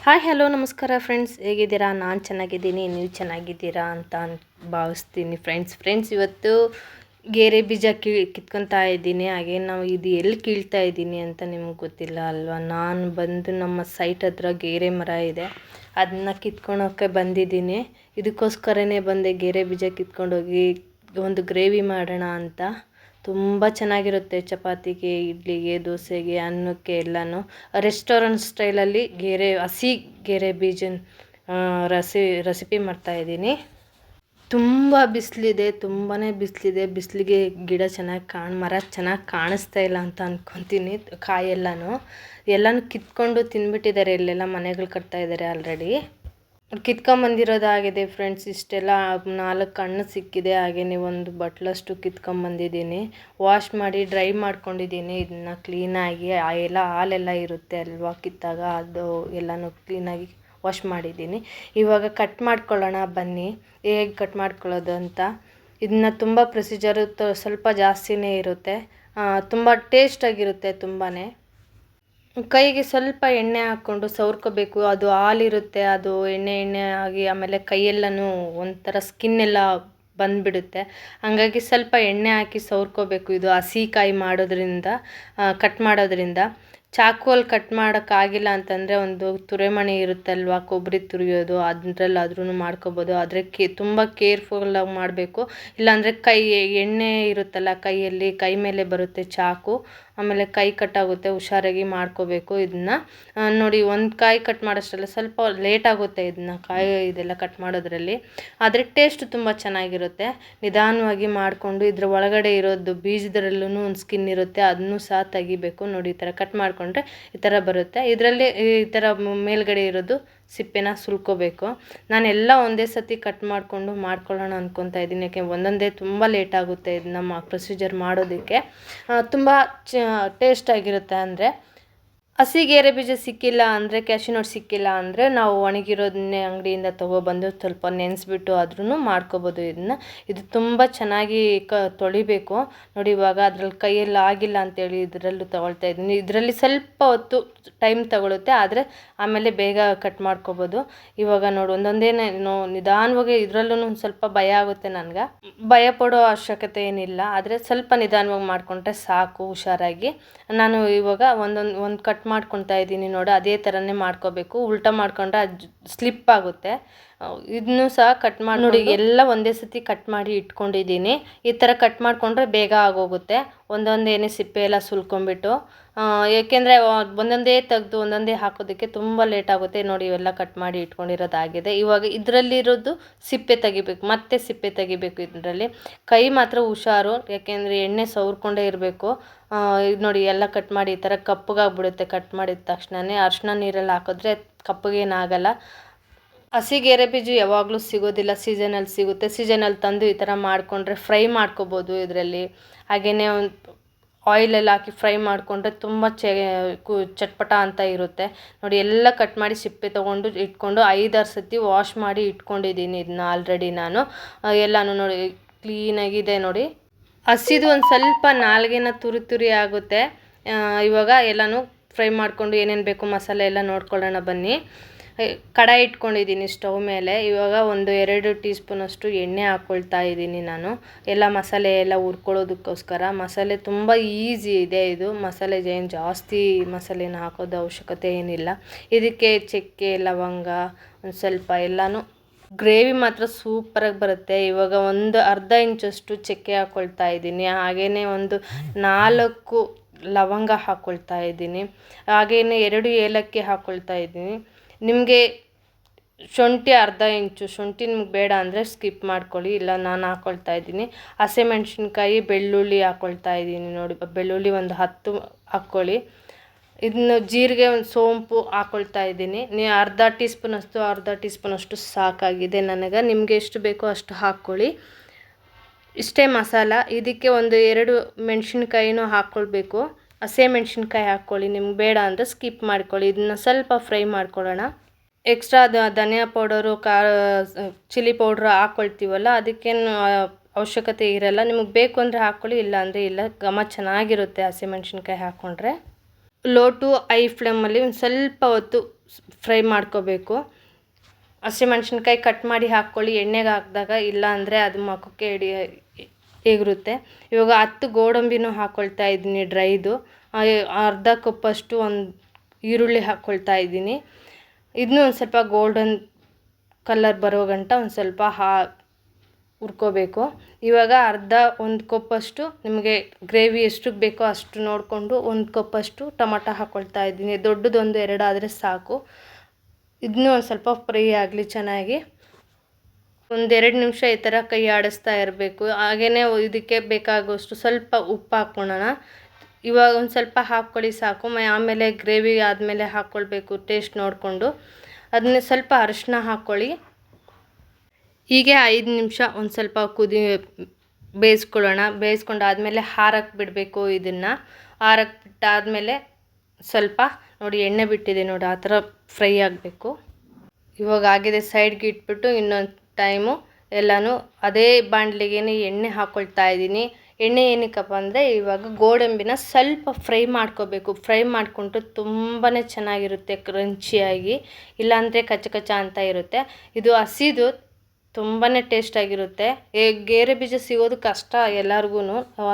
Hi hello ನಮಸ್ಕಾರ friends, ಹೇಗಿದ್ದೀರಾ? ನಾನು ಚೆನ್ನಾಗಿದ್ದೀನಿ, ನೀವು ಚೆನ್ನಾಗಿದ್ದೀರಾ ಅಂತ ಭಾವಿಸ್ತೀನಿ. ಫ್ರೆಂಡ್ಸ್ ಇವತ್ತು ಗೇರೆ ಬೀಜ ಕಿತ್ಕೊತಾ ಇದ್ದೀನಿ. ಹಾಗೆ ನಾವು ಇದು ಎಲ್ಲಿ ಕೀಳ್ತಾ ಇದ್ದೀನಿ ಅಂತ ನಿಮ್ಗೆ ಗೊತ್ತಿಲ್ಲ ಅಲ್ವಾ. ನಾನು ಬಂದು ನಮ್ಮ ಸೈಟ್ ಹತ್ರ ಗೇರೆ ಮರ ಇದೆ, ಅದನ್ನ ಕಿತ್ಕೊಳೋಕ್ಕೆ ಬಂದಿದ್ದೀನಿ. ಇದಕ್ಕೋಸ್ಕರನೇ ಬಂದೆ, ಗೇರೆ ಬೀಜ ಕಿತ್ಕೊಂಡೋಗಿ ಒಂದು ಗ್ರೇವಿ ಮಾಡೋಣ ಅಂತ. ತುಂಬ ಚೆನ್ನಾಗಿರುತ್ತೆ ಚಪಾತಿಗೆ, ಇಡ್ಲಿಗೆ, ದೋಸೆಗೆ, ಅನ್ನಕ್ಕೆ ಎಲ್ಲನೂ. ರೆಸ್ಟೋರೆಂಟ್ ಸ್ಟೈಲಲ್ಲಿ ಹಸಿ ಗೇರೆ ಬೀಜನ ರೆಸಿಪಿ ಮಾಡ್ತಾಯಿದ್ದೀನಿ. ತುಂಬ ಬಿಸಿಲಿದೆ, ತುಂಬಾ ಬಿಸಿಲಿದೆ. ಬಿಸಿಲಿಗೆ ಗಿಡ ಮರ ಚೆನ್ನಾಗಿ ಕಾಣಿಸ್ತಾ ಇಲ್ಲ ಅಂತ ಅಂದ್ಕೊತೀನಿ. ಕಾಯೆಲ್ಲನೂ ಕಿತ್ಕೊಂಡು ತಿಂದ್ಬಿಟ್ಟಿದ್ದಾರೆ. ಇಲ್ಲೆಲ್ಲ ಮನೆಗಳು ಕಟ್ತಾ ಇದ್ದಾರೆ ಆಲ್ರೆಡಿ. ಕಿತ್ಕೊಂಬಂದಿರೋದಾಗಿದೆ ಫ್ರೆಂಡ್ಸ್. ಇಷ್ಟೆಲ್ಲ 4 ಹಣ್ಣು ಸಿಕ್ಕಿದೆ. ಹಾಗೆಯೇ ಒಂದು ಬಟ್ಲಷ್ಟು ಕಿತ್ಕೊಂಬಂದಿದ್ದೀನಿ. ವಾಶ್ ಮಾಡಿ ಡ್ರೈ ಮಾಡ್ಕೊಂಡಿದ್ದೀನಿ. ಇದನ್ನು ಕ್ಲೀನಾಗಿ ಹಾಲೆಲ್ಲ ಇರುತ್ತೆ ಅಲ್ವಾ ಕಿತ್ತಾಗ, ಅದು ಎಲ್ಲನೂ ಕ್ಲೀನಾಗಿ ವಾಶ್ ಮಾಡಿದ್ದೀನಿ. ಇವಾಗ ಕಟ್ ಮಾಡ್ಕೊಳ್ಳೋಣ ಬನ್ನಿ, ಹೇಗೆ ಕಟ್ ಮಾಡ್ಕೊಳ್ಳೋದು ಅಂತ. ಇದನ್ನ ತುಂಬ ಪ್ರೊಸೀಜರು ಸ್ವಲ್ಪ ಜಾಸ್ತಿನೇ ಇರುತ್ತೆ, ತುಂಬ ಟೇಸ್ಟಾಗಿರುತ್ತೆ. ತುಂಬಾ ಕೈಗೆ ಸ್ವಲ್ಪ ಎಣ್ಣೆ ಹಾಕ್ಕೊಂಡು ಸವರ್ಕೋಬೇಕು. ಅದು ಹಾಲಿರುತ್ತೆ, ಅದು ಎಣ್ಣೆ ಆಗಿ ಆಮೇಲೆ ಕೈಯೆಲ್ಲನೂ ಒಂಥರ ಸ್ಕಿನ್ನೆಲ್ಲ ಬಂದುಬಿಡುತ್ತೆ. ಹಾಗಾಗಿ ಸ್ವಲ್ಪ ಎಣ್ಣೆ ಹಾಕಿ ಸವರ್ಕೋಬೇಕು. ಇದು ಹಸಿ ಕಾಯಿ ಮಾಡೋದ್ರಿಂದ, ಕಟ್ ಮಾಡೋದ್ರಿಂದ. ಚಾಕುವಲ್ಲಿ ಕಟ್ ಮಾಡೋಕ್ಕಾಗಿಲ್ಲ ಅಂತಂದರೆ ಒಂದು ತುರೆಮಣಿ ಇರುತ್ತಲ್ವ, ಕೊಬ್ಬರಿ ತುರಿಯೋದು, ಅದರಲ್ಲಾದ್ರೂ ಮಾಡ್ಕೋಬೋದು. ಆದರೆ ತುಂಬ ಕೇರ್ಫುಲ್ಲಾಗಿ ಮಾಡಬೇಕು. ಇಲ್ಲಾಂದರೆ ಎಣ್ಣೆ ಇರುತ್ತಲ್ಲ ಕೈಯಲ್ಲಿ, ಕೈ ಮೇಲೆ ಬರುತ್ತೆ ಚಾಕು, ಆಮೇಲೆ ಕೈ ಕಟ್ಟಾಗುತ್ತೆ. ಹುಷಾರಾಗಿ ಮಾಡ್ಕೋಬೇಕು ಇದನ್ನು. ನೋಡಿ, ಒಂದು ಕಾಯಿ ಕಟ್ ಮಾಡೋಷ್ಟಲ್ಲ ಸ್ವಲ್ಪ ಲೇಟ್ ಆಗುತ್ತೆ ಇದೆಲ್ಲ ಕಟ್ ಮಾಡೋದ್ರಲ್ಲಿ. ಆದರೆ ಟೇಸ್ಟ್ ತುಂಬ ಚೆನ್ನಾಗಿರುತ್ತೆ. ನಿಧಾನವಾಗಿ ಮಾಡಿಕೊಂಡು ಇದ್ರ ಒಳಗಡೆ ಇರೋದು ಬೀಜದಲ್ಲೂ ಒಂದು ಸ್ಕಿನ್ ಇರುತ್ತೆ, ಅದನ್ನು ಸಹ ತೆಗಿಬೇಕು. ನೋಡಿ, ಈ ಥರ ಕಟ್ ಮಾಡಿಕೊಂಡ್ರೆ ಈ ಥರ ಬರುತ್ತೆ. ಇದರಲ್ಲಿ ಈ ಥರ ಮೇಲ್ಗಡೆ ಇರೋದು ಸಿಪ್ಪೆನ ಸುಲ್ಕೋಬೇಕು. ನಾನೆಲ್ಲ ಒಂದೇ ಸತಿ ಕಟ್ ಮಾಡ್ಕೊಳ್ಳೋಣ ಅಂದ್ಕೊತಾ ಇದ್ದೀನಿ. ಯಾಕೆ ಒಂದೊಂದೇ ತುಂಬ ಲೇಟ್ ಆಗುತ್ತೆ ಇದನ್ನ ಪ್ರೊಸೀಜರ್ ಮಾಡೋದಕ್ಕೆ. ತುಂಬ ಟೇಸ್ಟಾಗಿರುತ್ತೆ. ಅಂದರೆ ಹಸಿ ಗೇರೆ ಬೀಜ ಸಿಕ್ಕಿಲ್ಲ ಅಂದರೆ, ಕ್ಯಾಶ್ಯೂ ಸಿಕ್ಕಿಲ್ಲ ಅಂದರೆ, ನಾವು ಒಣಗಿರೋದನ್ನೇ ಅಂಗಡಿಯಿಂದ ತೊಗೊಬಂದು ಸ್ವಲ್ಪ ನೆನೆಸ್ಬಿಟ್ಟು ಆದ್ರೂ ಮಾಡ್ಕೋಬೋದು ಇದನ್ನು. ಇದು ತುಂಬ ಚೆನ್ನಾಗಿ ತೊಳಿಬೇಕು. ನೋಡಿ, ಇವಾಗ ಅದ್ರಲ್ಲಿ ಕೈಯಲ್ಲಿ ಆಗಿಲ್ಲ ಅಂತೇಳಿ ಇದರಲ್ಲೂ ತೊಗೊಳ್ತಾ ಇದ್ದೀನಿ. ಇದರಲ್ಲಿ ಸ್ವಲ್ಪ ಹೊತ್ತು ಟೈಮ್ ತಗೊಳುತ್ತೆ, ಆದರೆ ಆಮೇಲೆ ಬೇಗ ಕಟ್ ಮಾಡ್ಕೋಬೋದು. ಇವಾಗ ನೋಡಿ, ಒಂದೊಂದೇ ನಿಧಾನವಾಗಿ. ಇದರಲ್ಲೂ ಒಂದು ಸ್ವಲ್ಪ ಭಯ ಆಗುತ್ತೆ ನನಗೆ. ಭಯ ಪಡೋ ಅವಶ್ಯಕತೆ ಏನಿಲ್ಲ, ಆದರೆ ಸ್ವಲ್ಪ ನಿಧಾನವಾಗಿ ಮಾಡಿಕೊಂಡ್ರೆ ಸಾಕು. ಹುಷಾರಾಗಿ ನಾನು ಇವಾಗ ಒಂದು ಕಟ್ ಮಾಡ್ಕೊತಾ ಇದ್ದೀನಿ. ನೋಡಿ, ಅದೇ ಥರನೇ ಮಾಡ್ಕೋಬೇಕು. ಉಲ್ಟಾ ಮಾಡ್ಕೊಂಡ್ರೆ ಅದು ಸ್ಲಿಪ್ ಆಗುತ್ತೆ. ಇದನ್ನು ಸಹ ಕಟ್ ಮಾಡಿ ನೋಡಿ, ಎಲ್ಲ ಒಂದೇ ಸತಿ ಕಟ್ ಮಾಡಿ ಇಟ್ಕೊಂಡಿದ್ದೀನಿ. ಈ ಥರ ಕಟ್ ಮಾಡಿಕೊಂಡ್ರೆ ಬೇಗ ಆಗೋಗುತ್ತೆ. ಒಂದೊಂದೇನೆ ಸಿಪ್ಪೆ ಎಲ್ಲ ಸುಲ್ಕೊಂಡ್ಬಿಟ್ಟು, ಏಕೆಂದರೆ ಒಂದೊಂದೇ ತೆಗೆದು ಒಂದೊಂದೇ ಹಾಕೋದಕ್ಕೆ ತುಂಬ ಲೇಟ್ ಆಗುತ್ತೆ. ನೋಡಿ, ಇವೆಲ್ಲ ಕಟ್ ಮಾಡಿ ಇಟ್ಕೊಂಡಿರೋದಾಗಿದೆ. ಇವಾಗ ಇದರಲ್ಲಿರೋದು ಸಿಪ್ಪೆ ತೆಗಿಬೇಕು, ಮತ್ತೆ ಸಿಪ್ಪೆ ತೆಗಿಬೇಕು. ಇದರಲ್ಲಿ ಕೈ ಮಾತ್ರ ಹುಷಾರು, ಯಾಕೆಂದರೆ ಎಣ್ಣೆ ಸವರ್ಕೊಂಡೇ ಇರಬೇಕು. ನೋಡಿ, ಎಲ್ಲ ಕಟ್ ಮಾಡಿ ಈ ಥರ ಕಪ್ಪಗಾಗ್ಬಿಡುತ್ತೆ. ಕಟ್ ಮಾಡಿದ ತಕ್ಷಣವೇ ಅರಿಶಿನ ನೀರಲ್ಲಿ ಹಾಕಿದ್ರೆ ಕಪ್ಪಗೇನಾಗಲ್ಲ. ಹಸಿ ಗೇರೆ ಬೀಜ ಯಾವಾಗಲೂ ಸಿಗೋದಿಲ್ಲ, ಸೀಸನಲ್ಲಿ ಸಿಗುತ್ತೆ. ಸೀಸನಲ್ಲಿ ತಂದು ಈ ಥರ ಮಾಡಿಕೊಂಡ್ರೆ ಫ್ರೈ ಮಾಡ್ಕೋಬೋದು ಇದರಲ್ಲಿ. ಹಾಗೆಯೇ ಒಂದು ಆಯಿಲೆಲ್ಲ ಹಾಕಿ ಫ್ರೈ ಮಾಡಿಕೊಂಡ್ರೆ ತುಂಬ ಚಟ್ಪಟ ಅಂತ ಇರುತ್ತೆ. ನೋಡಿ, ಎಲ್ಲ ಕಟ್ ಮಾಡಿ ಸಿಪ್ಪೆ ತೊಗೊಂಡು ಇಟ್ಕೊಂಡು 5-6 ಸತಿ ವಾಶ್ ಮಾಡಿ ಇಟ್ಕೊಂಡಿದ್ದೀನಿ ಇದನ್ನ ಆಲ್ರೆಡಿ ನಾನು. ಎಲ್ಲನೂ ನೋಡಿ ಕ್ಲೀನಾಗಿದೆ. ನೋಡಿ, ಹಸಿದು ಒಂದು ಸ್ವಲ್ಪ ನಾಲ್ಗೆನ ತುರಿ ಆಗುತ್ತೆ. ಇವಾಗ ಎಲ್ಲನೂ ಫ್ರೈ ಮಾಡಿಕೊಂಡು ಏನೇನು ಬೇಕು ಮಸಾಲೆ ಎಲ್ಲ ನೋಡ್ಕೊಳ್ಳೋಣ ಬನ್ನಿ. ಕಡಾಯಿ ಇಟ್ಕೊಂಡಿದ್ದೀನಿ ಸ್ಟವ್ ಮೇಲೆ. ಇವಾಗ 1-2 ಟೀ ಸ್ಪೂನಷ್ಟು ಎಣ್ಣೆ ಹಾಕ್ಕೊಳ್ತಾ ಇದ್ದೀನಿ ನಾನು, ಎಲ್ಲ ಮಸಾಲೆ ಎಲ್ಲ ಹುರ್ಕೊಳ್ಳೋದಕ್ಕೋಸ್ಕರ. ಮಸಾಲೆ ತುಂಬ ಈಸಿ ಇದೆ ಇದು. ಮಸಾಲೆ ಏನು ಜಾಸ್ತಿ ಮಸಾಲೆನ ಹಾಕೋದು ಅವಶ್ಯಕತೆ ಏನಿಲ್ಲ. ಇದಕ್ಕೆ ಚಕ್ಕೆ, ಲವಂಗ, ಒಂದು ಸ್ವಲ್ಪ ಎಲ್ಲನೂ. ಗ್ರೇವಿ ಮಾತ್ರ ಸೂಪರಾಗಿ ಬರುತ್ತೆ. ಇವಾಗ ಒಂದು ಅರ್ಧ ಇಂಚಷ್ಟು ಚಕ್ಕೆ ಹಾಕ್ಕೊಳ್ತಾ ಇದ್ದೀನಿ. ಹಾಗೆಯೇ ಒಂದು 4 ಲವಂಗ ಹಾಕ್ಕೊಳ್ತಾ ಇದ್ದೀನಿ. ಹಾಗೆಯೇ 2 ಏಲಕ್ಕಿ ಹಾಕ್ಕೊಳ್ತಾ ಇದ್ದೀನಿ. ನಿಮಗೆ ಶುಂಠಿ ಅರ್ಧ ಇಂಚು, ಶುಂಠಿ ನಿಮ್ಗೆ ಬೇಡ ಅಂದರೆ ಸ್ಕಿಪ್ ಮಾಡ್ಕೊಳ್ಳಿ, ಇಲ್ಲ ನಾನು ಹಾಕ್ಕೊಳ್ತಾ ಇದ್ದೀನಿ. ಹಸಿಮೆಣ್ಸಿನ್ಕಾಯಿ, ಬೆಳ್ಳುಳ್ಳಿ ಹಾಕ್ಕೊಳ್ತಾ ಇದ್ದೀನಿ. ನೋಡಿ, ಬೆಳ್ಳುಳ್ಳಿ ಒಂದು 10 ಹಾಕ್ಕೊಳ್ಳಿ. ಇದನ್ನು ಜೀರಿಗೆ, ಒಂದು ಸೋಂಪು ಹಾಕ್ಕೊಳ್ತಾ ಇದ್ದೀನಿ. ನೀವು ಅರ್ಧ ಟೀ ಸ್ಪೂನಷ್ಟು ಸಾಕಾಗಿದೆ ನನಗೆ. ನಿಮಗೆ ಎಷ್ಟು ಬೇಕೋ ಅಷ್ಟು ಹಾಕ್ಕೊಳ್ಳಿ. ಇಷ್ಟೇ ಮಸಾಲ. ಇದಕ್ಕೆ 1-2 ಮೆಣಸಿನ್ಕಾಯಿನೂ ಹಾಕ್ಕೊಳ್ಬೇಕು. ಹಸಿಮೆಣ್ಸಿನ್ಕಾಯಿ ಹಾಕ್ಕೊಳ್ಳಿ, ನಿಮ್ಗೆ ಬೇಡ ಅಂದರೆ ಸ್ಕಿಪ್ ಮಾಡ್ಕೊಳ್ಳಿ. ಇದನ್ನು ಸ್ವಲ್ಪ ಫ್ರೈ ಮಾಡ್ಕೊಳ್ಳೋಣ. ಎಕ್ಸ್ಟ್ರಾ ಧನಿಯಾ ಪೌಡರು, ಚಿಲ್ಲಿ ಪೌಡ್ರ್ ಹಾಕ್ಕೊಳ್ತೀವಲ್ಲ, ಅದಕ್ಕೇನು ಅವಶ್ಯಕತೆ ಇರಲ್ಲ. ನಿಮಗೆ ಬೇಕು ಅಂದರೆ ಹಾಕ್ಕೊಳ್ಳಿ, ಇಲ್ಲ ಅಂದರೆ ಇಲ್ಲ. ಘಮ ಚೆನ್ನಾಗಿರುತ್ತೆ ಹಸಿಮೆಣ್ಸಿನ್ಕಾಯಿ ಹಾಕ್ಕೊಂಡ್ರೆ. ಲೋ ಟು ಹೈ ಫ್ಲೇಮಲ್ಲಿ ಒಂದು ಸ್ವಲ್ಪ ಹೊತ್ತು ಫ್ರೈ ಮಾಡ್ಕೋಬೇಕು. ಹಸಿಮೆಣ್ಸಿನ್ಕಾಯಿ ಕಟ್ ಮಾಡಿ ಹಾಕ್ಕೊಳ್ಳಿ ಎಣ್ಣೆಗೆ ಹಾಕಿದಾಗ, ಇಲ್ಲ ಅಂದರೆ ಅದು ಮುಖಕ್ಕೆ ಎಗರುತ್ತೆ. ಇವಾಗ 10 ಗೋಡಂಬಿನೂ ಹಾಕ್ಕೊಳ್ತಾ ಇದ್ದೀನಿ ಡ್ರೈದು. ಅರ್ಧ ಕಪ್ಪಷ್ಟು ಒಂದು ಈರುಳ್ಳಿ ಹಾಕ್ಕೊಳ್ತಾ ಇದ್ದೀನಿ. ಇದನ್ನೂ ಒಂದು ಸ್ವಲ್ಪ ಗೋಲ್ಡನ್ ಕಲರ್ ಬರೋ ಗಂಟ ಒಂದು ಸ್ವಲ್ಪ ಹುರ್ಕೋಬೇಕು. ಇವಾಗ ಒಂದು ಕಪ್ಪಷ್ಟು ನಿಮಗೆ ಗ್ರೇವಿ ಎಷ್ಟಕ್ಕೆ ಬೇಕೋ ಅಷ್ಟು ನೋಡಿಕೊಂಡು 1 ಕಪ್ಪಷ್ಟು ಟೊಮಟೊ ಹಾಕ್ಕೊಳ್ತಾ ಇದ್ದೀನಿ. ದೊಡ್ಡದೊಂದು 2 ಆದರೆ ಸಾಕು. ಇದನ್ನೂ ಒಂದು ಸ್ವಲ್ಪ ಫ್ರೈ ಆಗಲಿ ಚೆನ್ನಾಗಿ. 1-2 ನಿಮಿಷ ಈ ಥರ ಕೈ ಆಡಿಸ್ತಾ ಇರಬೇಕು. ಹಾಗೆಯೇ ಇದಕ್ಕೆ ಬೇಕಾಗುವಷ್ಟು ಸ್ವಲ್ಪ ಉಪ್ಪು ಹಾಕ್ಕೊಳ್ಳೋಣ. ಇವಾಗ ಒಂದು ಸ್ವಲ್ಪ ಹಾಕ್ಕೊಳ್ಳಿ ಸಾಕು. ಆಮೇಲೆ ಗ್ರೇವಿ ಆದಮೇಲೆ ಹಾಕ್ಕೊಳ್ಬೇಕು ಟೇಸ್ಟ್ ನೋಡಿಕೊಂಡು. ಅದನ್ನ ಸ್ವಲ್ಪ ಅರಿಶಿನ ಹಾಕ್ಕೊಳ್ಳಿ. ಹೀಗೆ 5 ನಿಮಿಷ ಒಂದು ಸ್ವಲ್ಪ ಬೇಯಿಸ್ಕೊಳ್ಳೋಣ. ಬೇಯಿಸ್ಕೊಂಡಾದಮೇಲೆ ಹಾರಕ್ಕೆ ಬಿಡಬೇಕು. ಇದನ್ನು ಹಾರಕ್ಕೆ ಬಿಟ್ಟಾದಮೇಲೆ ಸ್ವಲ್ಪ ನೋಡಿ ಎಣ್ಣೆ ಬಿಟ್ಟಿದೆ ನೋಡಿ, ಆ ಥರ ಫ್ರೈ ಆಗಬೇಕು. ಇವಾಗ ಆಗಿದೆ, ಸೈಡ್ಗೆ ಇಟ್ಬಿಟ್ಟು ಇನ್ನೊಂದು ಟೈಮು ಎಲ್ಲನೂ ಅದೇ ಬಾಣಲಿಗೆ ಎಣ್ಣೆ ಹಾಕ್ಕೊಳ್ತಾ ಇದ್ದೀನಿ. ಎಣ್ಣೆ ಏನಕ್ಕಪ್ಪ ಅಂದರೆ ಇವಾಗ ಗೋಡಂಬಿನ ಸ್ವಲ್ಪ ಫ್ರೈ ಮಾಡ್ಕೋಬೇಕು. ಫ್ರೈ ಮಾಡಿಕೊಂಡ್ರೆ ತುಂಬಾ ಚೆನ್ನಾಗಿರುತ್ತೆ ಕ್ರಂಚಿಯಾಗಿ, ಇಲ್ಲಾಂದರೆ ಕಚ್ಚ ಕಚ್ಚ ಅಂತ ಇರುತ್ತೆ. ಇದು ಹಸಿದು ತುಂಬಾ ಟೇಸ್ಟಾಗಿರುತ್ತೆ. ಗೇರೆ ಬೀಜ ಸಿಗೋದು ಕಷ್ಟ ಎಲ್ಲರಿಗೂ,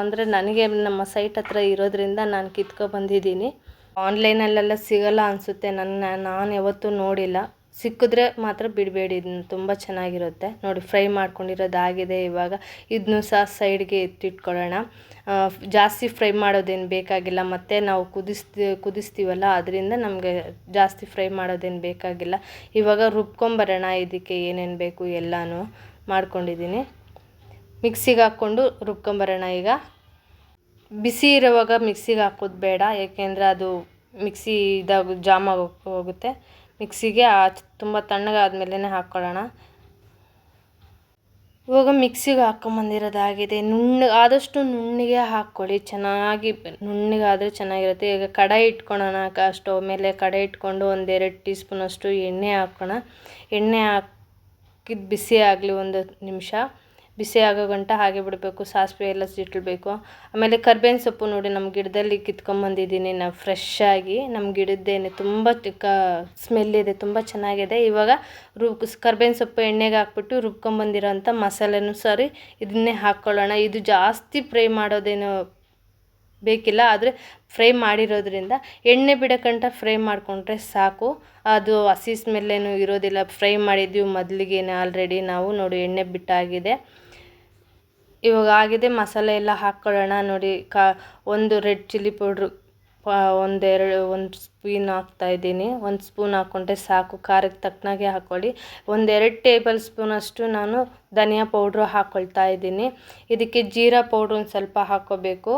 ಅಂದರೆ ನನಗೆ ನಮ್ಮ ಸೈಟ್ ಹತ್ರ ಇರೋದ್ರಿಂದ ನಾನು ಕಿತ್ಕೊಬಂದಿದ್ದೀನಿ. ಆನ್ಲೈನಲ್ಲೆಲ್ಲ ಸಿಗೋಲ್ಲ ಅನಿಸುತ್ತೆ, ನಾನು ಯಾವತ್ತೂ ನೋಡಿಲ್ಲ. ಸಿಕ್ಕಿದ್ರೆ ಮಾತ್ರ ಬಿಡಬೇಡಿ, ಇದನ್ನು ತುಂಬ ಚೆನ್ನಾಗಿರುತ್ತೆ. ನೋಡಿ ಫ್ರೈ ಮಾಡ್ಕೊಂಡಿರೋದಾಗಿದೆ. ಇವಾಗ ಇದನ್ನೂ ಸಹ ಸೈಡ್ಗೆ ಎತ್ತಿಟ್ಕೊಳ್ಳೋಣ. ಜಾಸ್ತಿ ಫ್ರೈ ಮಾಡೋದೇನು ಬೇಕಾಗಿಲ್ಲ, ಮತ್ತು ನಾವು ಕುದಿಸ್ತೀವಲ್ಲ ಅದರಿಂದ ನಮಗೆ ಜಾಸ್ತಿ ಫ್ರೈ ಮಾಡೋದೇನು ಬೇಕಾಗಿಲ್ಲ. ಇವಾಗ ರುಬ್ಕೊಂಬರೋಣ. ಇದಕ್ಕೆ ಏನೇನು ಬೇಕು ಎಲ್ಲನೂ ಮಾಡ್ಕೊಂಡಿದ್ದೀನಿ. ಮಿಕ್ಸಿಗೆ ಹಾಕ್ಕೊಂಡು ರುಬ್ಕೊಂಬರೋಣ. ಈಗ ಬಿಸಿ ಇರೋವಾಗ ಮಿಕ್ಸಿಗೆ ಹಾಕೋದು ಬೇಡ, ಏಕೆಂದರೆ ಅದು ಮಿಕ್ಸಿ ಜಾಮ್ ಹೋಗುತ್ತೆ. ಮಿಕ್ಸಿಗೆ ತುಂಬ ತಣ್ಣಗಾದ್ಮೇಲೆ ಹಾಕ್ಕೊಳ್ಳೋಣ. ಇವಾಗ ಮಿಕ್ಸಿಗೆ ಹಾಕ್ಕೊಂಬಂದಿರೋದಾಗಿದೆ. ಆದಷ್ಟು ನುಣ್ಣಗೆ ಹಾಕ್ಕೊಳ್ಳಿ, ಚೆನ್ನಾಗಿ ನುಣ್ಣಗಾದರೆ ಚೆನ್ನಾಗಿರುತ್ತೆ. ಈಗ ಕಡಾಯಿ ಇಟ್ಕೊಳ್ಳೋಣ. ಸ್ಟವ್ ಮೇಲೆ ಕಡಾಯಿ ಇಟ್ಕೊಂಡು 1-2 ಟೀ ಸ್ಪೂನಷ್ಟು ಎಣ್ಣೆ ಹಾಕೋಣ. ಎಣ್ಣೆ ಹಾಕಿದ್ದು ಬಿಸಿ ಆಗಲಿ, 1 ನಿಮಿಷ ಬಿಸಿ ಆಗೋ ಗಂಟ ಹಾಗೆ ಬಿಡಬೇಕು. ಸಾಸಿವೆ ಎಲ್ಲ ಸಿಟ್ಟಬೇಕು. ಆಮೇಲೆ ಕರ್ಬೇವಿನ ಸೊಪ್ಪು ನೋಡಿ, ನಮ್ಮ ಗಿಡದಲ್ಲಿ ಕಿತ್ಕೊಂಬಂದಿದ್ದೀನಿ ನಾವು ಫ್ರೆಶ್ ಆಗಿ. ನಮ್ಮ ಗಿಡದ್ದೇನೆ ತುಂಬ ಸ್ಮೆಲ್ಲಿದೆ, ತುಂಬ ಚೆನ್ನಾಗಿದೆ. ಇವಾಗ ಕರ್ಬೇವಿನ ಸೊಪ್ಪು ಎಣ್ಣೆಗೆ ಹಾಕ್ಬಿಟ್ಟು ರುಬ್ಕೊಂಬಂದಿರೋ ಅಂಥ ಮಸಾಲೆನೂ ಸರಿ ಇದನ್ನೇ ಹಾಕ್ಕೊಳ್ಳೋಣ. ಇದು ಜಾಸ್ತಿ ಫ್ರೈ ಮಾಡೋದೇನು ಬೇಕಿಲ್ಲ, ಆದರೆ ಫ್ರೈ ಮಾಡಿರೋದ್ರಿಂದ ಎಣ್ಣೆ ಬಿಡೋಕ್ಕಂಟ ಫ್ರೈ ಮಾಡಿಕೊಂಡ್ರೆ ಸಾಕು. ಅದು ಹಸಿ ಸ್ಮೆಲ್ಲೇನು ಇರೋದಿಲ್ಲ. ಫ್ರೈ ಮಾಡಿದ್ದೀವಿ ಮೊದಲಿಗೇನೆ ಆಲ್ರೆಡಿ ನಾವು. ನೋಡಿ ಎಣ್ಣೆ ಬಿಟ್ಟಾಗಿದೆ. ಇವಾಗ ಆಗಿದೆ. ಮಸಾಲೆ ಎಲ್ಲ ಹಾಕ್ಕೊಳ್ಳೋಣ. ನೋಡಿ ಒಂದು ರೆಡ್ ಚಿಲ್ಲಿ ಪೌಡ್ರು ಒಂದು ಸ್ಪೂನ್ ಹಾಕ್ತಾಯಿದ್ದೀನಿ. 1 ಸ್ಪೂನ್ ಹಾಕ್ಕೊಂಡ್ರೆ ಸಾಕು. ಖಾರಕ್ಕೆ ತಕ್ಕನಾಗೆ ಹಾಕ್ಕೊಳ್ಳಿ. 1-2 ಟೇಬಲ್ ಸ್ಪೂನಷ್ಟು ನಾನು ಧನಿಯಾ ಪೌಡ್ರು ಹಾಕ್ಕೊಳ್ತಾ ಇದ್ದೀನಿ. ಇದಕ್ಕೆ ಜೀರಾ ಪೌಡ್ರು ಒಂದು ಸ್ವಲ್ಪ ಹಾಕ್ಕೋಬೇಕು.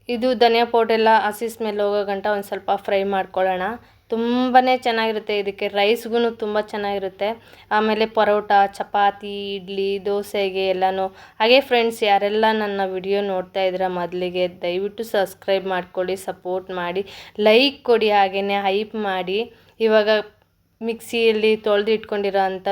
ಇದು ಧನಿಯಾ ಪೌಡ್ರೆಲ್ಲ ಹಸಿ ಸ್ಮೆಲ್ ಹೋಗೋ ಗಂಟ ಒಂದು ಸ್ವಲ್ಪ ಫ್ರೈ ಮಾಡ್ಕೊಳ್ಳೋಣ. ತುಂಬಾ ಚೆನ್ನಾಗಿರುತ್ತೆ. ಇದಕ್ಕೆ ರೈಸ್ಗೂ ತುಂಬ ಚೆನ್ನಾಗಿರುತ್ತೆ. ಆಮೇಲೆ ಪರೋಟ, ಚಪಾತಿ, ಇಡ್ಲಿ, ದೋಸೆಗೆ ಎಲ್ಲನೂ. ಹಾಗೆ ಫ್ರೆಂಡ್ಸ್, ಯಾರೆಲ್ಲ ನನ್ನ ವಿಡಿಯೋ ನೋಡ್ತಾ ಇದ್ದೀರಾ ಮೊದಲಿಗೆ ದಯವಿಟ್ಟು ಸಬ್ಸ್ಕ್ರೈಬ್ ಮಾಡ್ಕೊಳ್ಳಿ, ಸಪೋರ್ಟ್ ಮಾಡಿ, ಲೈಕ್ ಕೊಡಿ, ಹಾಗೆಯೇ ಹೈಪ್ ಮಾಡಿ. ಇವಾಗ ಮಿಕ್ಸಿಯಲ್ಲಿ ತೊಳೆದು ಇಟ್ಕೊಂಡಿರೋ ಅಂಥ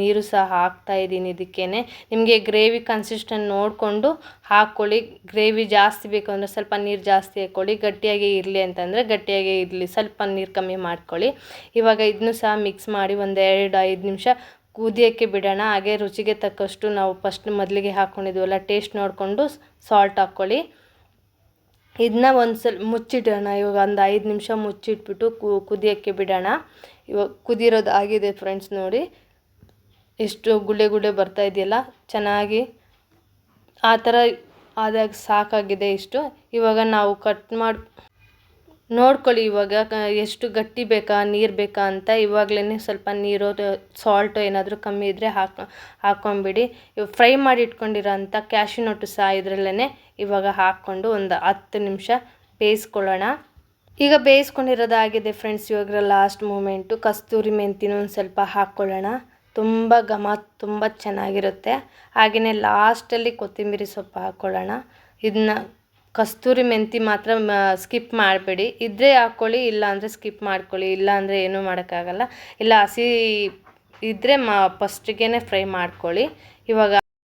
ನೀರು ಸಹ ಹಾಕ್ತಾಯಿದ್ದೀನಿ. ಇದಕ್ಕೇನೆ ನಿಮಗೆ ಗ್ರೇವಿ ಕನ್ಸಿಸ್ಟೆಂಟ್ ನೋಡಿಕೊಂಡು ಹಾಕ್ಕೊಳ್ಳಿ. ಗ್ರೇವಿ ಜಾಸ್ತಿ ಬೇಕು ಅಂದರೆ ಸ್ವಲ್ಪ ನೀರು ಜಾಸ್ತಿ ಹಾಕ್ಕೊಳ್ಳಿ. ಗಟ್ಟಿಯಾಗಿ ಇರಲಿ ಅಂತಂದರೆ ಗಟ್ಟಿಯಾಗಿ ಇರಲಿ, ಸ್ವಲ್ಪ ನೀರು ಕಮ್ಮಿ ಮಾಡ್ಕೊಳ್ಳಿ. ಇವಾಗ ಇದನ್ನು ಸಹ ಮಿಕ್ಸ್ ಮಾಡಿ 1-5 ನಿಮಿಷ ಕುದಿಯೋಕ್ಕೆ ಬಿಡೋಣ. ಹಾಗೆ ರುಚಿಗೆ ತಕ್ಕಷ್ಟು ನಾವು ಮೊದಲಿಗೆ ಹಾಕ್ಕೊಂಡಿದ್ವಲ್ಲ, ಟೇಸ್ಟ್ ನೋಡಿಕೊಂಡು ಸಾಲ್ಟ್ ಹಾಕ್ಕೊಳ್ಳಿ. ಇದನ್ನ ಒಂದು ಸ್ವಲ್ಪ ಮುಚ್ಚಿಡೋಣ. ಇವಾಗ ಒಂದು 5 ನಿಮಿಷ ಮುಚ್ಚಿಟ್ಬಿಟ್ಟು ಕುದಿಯೋಕ್ಕೆ ಬಿಡೋಣ. ಇವಾಗ ಕುದಿರೋದು ಆಗಿದೆ ಫ್ರೆಂಡ್ಸ್. ನೋಡಿ ಎಷ್ಟು ಗುಳ್ಳೆ ಬರ್ತಾ ಇದೆಯಲ್ಲ, ಚೆನ್ನಾಗಿ ಆ ಥರ ಆದಾಗ ಸಾಕಾಗಿದೆ ಇಷ್ಟು. ಇವಾಗ ನಾವು ಕಟ್ ಮಾಡಿ ನೋಡ್ಕೊಳ್ಳಿ. ಇವಾಗ ಎಷ್ಟು ಗಟ್ಟಿ ಬೇಕಾ, ನೀರು ಬೇಕಾ ಅಂತ. ಇವಾಗಲೇ ಸ್ವಲ್ಪ ನೀರು, ಸಾಲ್ಟು ಏನಾದರೂ ಕಮ್ಮಿ ಇದ್ದರೆ ಹಾಕ್ಕೊಂಬಿಡಿ. ಇವಾಗ ಫ್ರೈ ಮಾಡಿ ಇಟ್ಕೊಂಡಿರೋ ಅಂಥ ಕ್ಯಾಶ್ಯೂ ನಟ್ಟು ಸಹ ಇದರಲ್ಲೇ ಇವಾಗ ಹಾಕ್ಕೊಂಡು ಒಂದು 10 ನಿಮಿಷ ಬೇಯಿಸ್ಕೊಳ್ಳೋಣ. ಈಗ ಬೇಯಿಸ್ಕೊಂಡಿರೋದಾಗಿದೆ ಫ್ರೆಂಡ್ಸ್. ಇವಾಗ ಲಾಸ್ಟ್ ಮೂಮೆಂಟು ಕಸ್ತೂರಿ ಮೆಂತಿನೂ ಒಂದು ಸ್ವಲ್ಪ ಹಾಕ್ಕೊಳ್ಳೋಣ. ತುಂಬ ಚೆನ್ನಾಗಿರುತ್ತೆ. ಹಾಗೆಯೇ ಲಾಸ್ಟಲ್ಲಿ ಕೊತ್ತಂಬರಿ ಸೊಪ್ಪು ಹಾಕ್ಕೊಳ್ಳೋಣ. ಇದನ್ನ ಕಸ್ತೂರಿ ಮೆಂತಿ ಮಾತ್ರ ಸ್ಕಿಪ್ ಮಾಡಬೇಡಿ. ಇದ್ದರೆ ಹಾಕ್ಕೊಳ್ಳಿ, ಇಲ್ಲಾಂದರೆ ಸ್ಕಿಪ್ ಮಾಡ್ಕೊಳ್ಳಿ. ಇಲ್ಲಾಂದರೆ ಏನೂ ಮಾಡೋಕ್ಕಾಗಲ್ಲ. ಇಲ್ಲ ಹಸಿ ಇದ್ದರೆ ಫಸ್ಟಿಗೆ ಫ್ರೈ ಮಾಡ್ಕೊಳ್ಳಿ.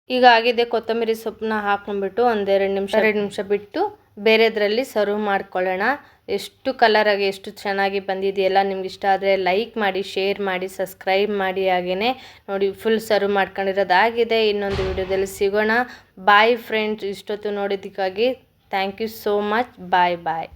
ಈಗ ಆಗಿದೆ. ಕೊತ್ತಂಬರಿ ಸೊಪ್ಪನ್ನ ಹಾಕ್ಕೊಂಡ್ಬಿಟ್ಟು 2 ನಿಮಿಷ ಬಿಟ್ಟು ಬೇರೆದ್ರಲ್ಲಿ ಸರ್ವ್ ಮಾಡ್ಕೊಳ್ಳೋಣ. ಎಷ್ಟು ಕಲರಾಗಿ ಎಷ್ಟು ಚೆನ್ನಾಗಿ ಬಂದಿದೆಯಲ್ಲ. ನಿಮ್ಗೆ ಇಷ್ಟ ಆದರೆ ಲೈಕ್ ಮಾಡಿ, ಶೇರ್ ಮಾಡಿ, ಸಬ್ಸ್ಕ್ರೈಬ್ ಮಾಡಿ. ಹಾಗೆಯೇ ನೋಡಿ ಫುಲ್ ಸರ್ವ್ ಮಾಡ್ಕೊಂಡಿರೋದಾಗಿದೆ. ಇನ್ನೊಂದು ವಿಡಿಯೋದಲ್ಲಿ ಸಿಗೋಣ. Bye friends. ಇಷ್ಟೊತ್ತು ನೋಡೋದಕ್ಕಾಗಿ thank you so much. Bye bye.